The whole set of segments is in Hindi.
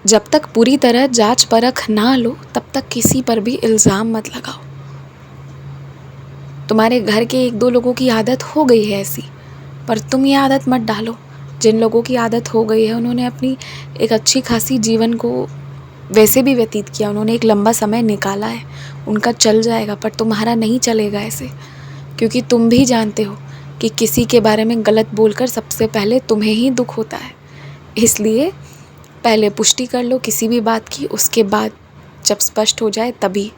जब तक पूरी तरह जांच परख ना लो तब तक किसी पर भी इल्ज़ाम मत लगाओ। तुम्हारे घर के एक दो लोगों की आदत हो गई है ऐसी, पर तुम ये आदत मत डालो। जिन लोगों की आदत हो गई है उन्होंने अपनी एक अच्छी खासी जीवन को वैसे भी व्यतीत किया, उन्होंने एक लंबा समय निकाला है, उनका चल जाएगा, पर तुम्हारा नहीं चलेगा ऐसे। क्योंकि तुम भी जानते हो कि किसी के बारे में गलत बोलकर सबसे पहले तुम्हें ही दुख होता है। इसलिए पहले पुष्टि कर लो किसी भी बात की, उसके बाद जब स्पष्ट हो जाए तभी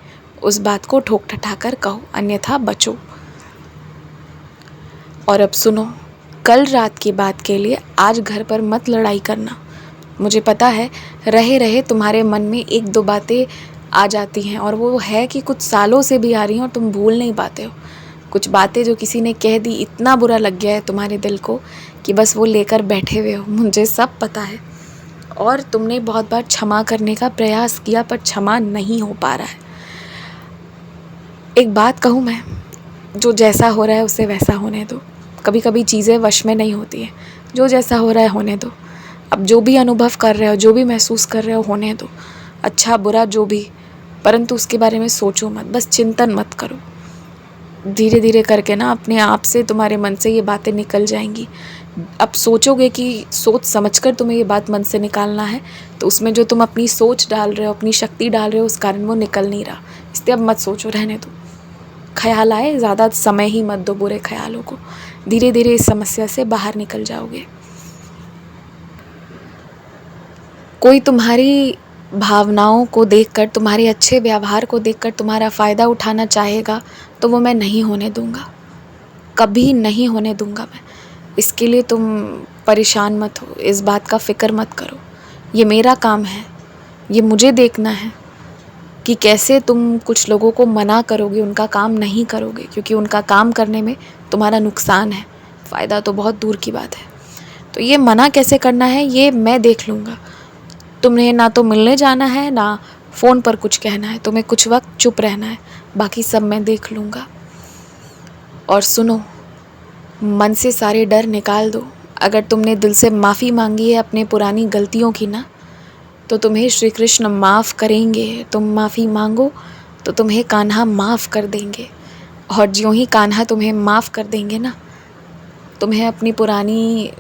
उस बात को ठोक ठठाकर कहो, अन्यथा बचो। और अब सुनो, कल रात की बात के लिए आज घर पर मत लड़ाई करना। मुझे पता है रहे रहे तुम्हारे मन में एक दो बातें आ जाती हैं, और वो है कि कुछ सालों से भी आ रही हैं और तुम भूल नहीं पाते हो। कुछ बातें जो किसी ने कह दी, इतना बुरा लग गया है तुम्हारे दिल को कि बस वो लेकर बैठे हुए हो। मुझे सब पता है, और तुमने बहुत बार क्षमा करने का प्रयास किया पर क्षमा नहीं हो पा रहा है। एक बात कहूँ मैं, जो जैसा हो रहा है उसे वैसा होने दो। कभी कभी चीज़ें वश में नहीं होती हैं, जो जैसा हो रहा है होने दो। अब जो भी अनुभव कर रहे हो, जो भी महसूस कर रहे हो, होने दो, अच्छा बुरा जो भी, परंतु उसके बारे में सोचो मत, बस चिंतन मत करो। धीरे धीरे करके ना अपने आप से तुम्हारे मन से ये बातें निकल जाएंगी। अब सोचोगे कि सोच समझकर तुम्हें ये बात मन से निकालना है, तो उसमें जो तुम अपनी सोच डाल रहे हो, अपनी शक्ति डाल रहे हो, उस कारण वो निकल नहीं रहा। इसलिए अब मत सोचो, रहने दो। ख्याल आए ज़्यादा समय ही मत दो बुरे ख्यालों को। धीरे धीरे इस समस्या से बाहर निकल जाओगे। कोई तुम्हारी भावनाओं को देखकर, तुम्हारे अच्छे व्यवहार को देखकर तुम्हारा फ़ायदा उठाना चाहेगा तो वो मैं नहीं होने दूंगा, कभी नहीं होने दूंगा मैं। इसके लिए तुम परेशान मत हो, इस बात का फ़िक्र मत करो। ये मेरा काम है, ये मुझे देखना है कि कैसे तुम कुछ लोगों को मना करोगे, उनका काम नहीं करोगे, क्योंकि उनका काम करने में तुम्हारा नुकसान है, फ़ायदा तो बहुत दूर की बात है। तो ये मना कैसे करना है ये मैं देख लूँगा। तुम्हें ना तो मिलने जाना है, ना फ़ोन पर कुछ कहना है, तुम्हें कुछ वक्त चुप रहना है, बाकी सब मैं देख लूँगा। और सुनो, मन से सारे डर निकाल दो। अगर तुमने दिल से माफ़ी मांगी है अपने पुरानी गलतियों की ना, तो तुम्हें श्री कृष्ण माफ़ करेंगे। तुम माफ़ी मांगो तो तुम्हें कान्हा माफ़ कर देंगे, और ज्यों ही कान्हा तुम्हें माफ़ कर देंगे ना, तुम्हें अपनी पुरानी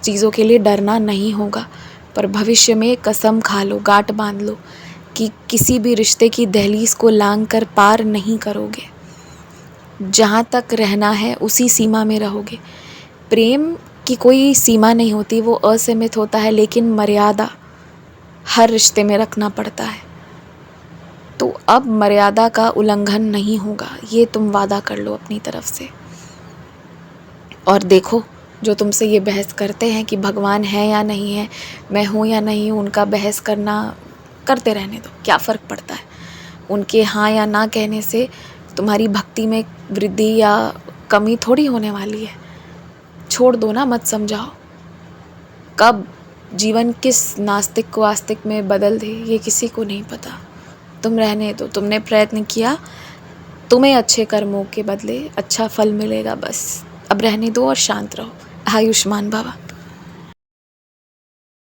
चीज़ों के लिए डरना नहीं होगा। पर भविष्य में कसम खा लो, गांठ बांध लो कि किसी भी रिश्ते की दहलीज़ को लांघ कर पार नहीं करोगे। जहाँ तक रहना है उसी सीमा में रहोगे। प्रेम की कोई सीमा नहीं होती, वो असीमित होता है, लेकिन मर्यादा हर रिश्ते में रखना पड़ता है। तो अब मर्यादा का उल्लंघन नहीं होगा, ये तुम वादा कर लो अपनी तरफ से। और देखो, जो तुमसे ये बहस करते हैं कि भगवान है या नहीं है, मैं हूँ या नहीं हूँ, उनका बहस करना करते रहने दो, क्या फ़र्क पड़ता है। उनके हाँ या ना कहने से तुम्हारी भक्ति में वृद्धि या कमी थोड़ी होने वाली है। छोड़ दो ना, मत समझाओ। कब जीवन किस नास्तिक को आस्तिक में बदल दे ये किसी को नहीं पता। तुम रहने दो, तुमने प्रयत्न किया, तुम्हें अच्छे कर्मों के बदले अच्छा फल मिलेगा, बस अब रहने दो और शांत रहो। आयुष्मान भव।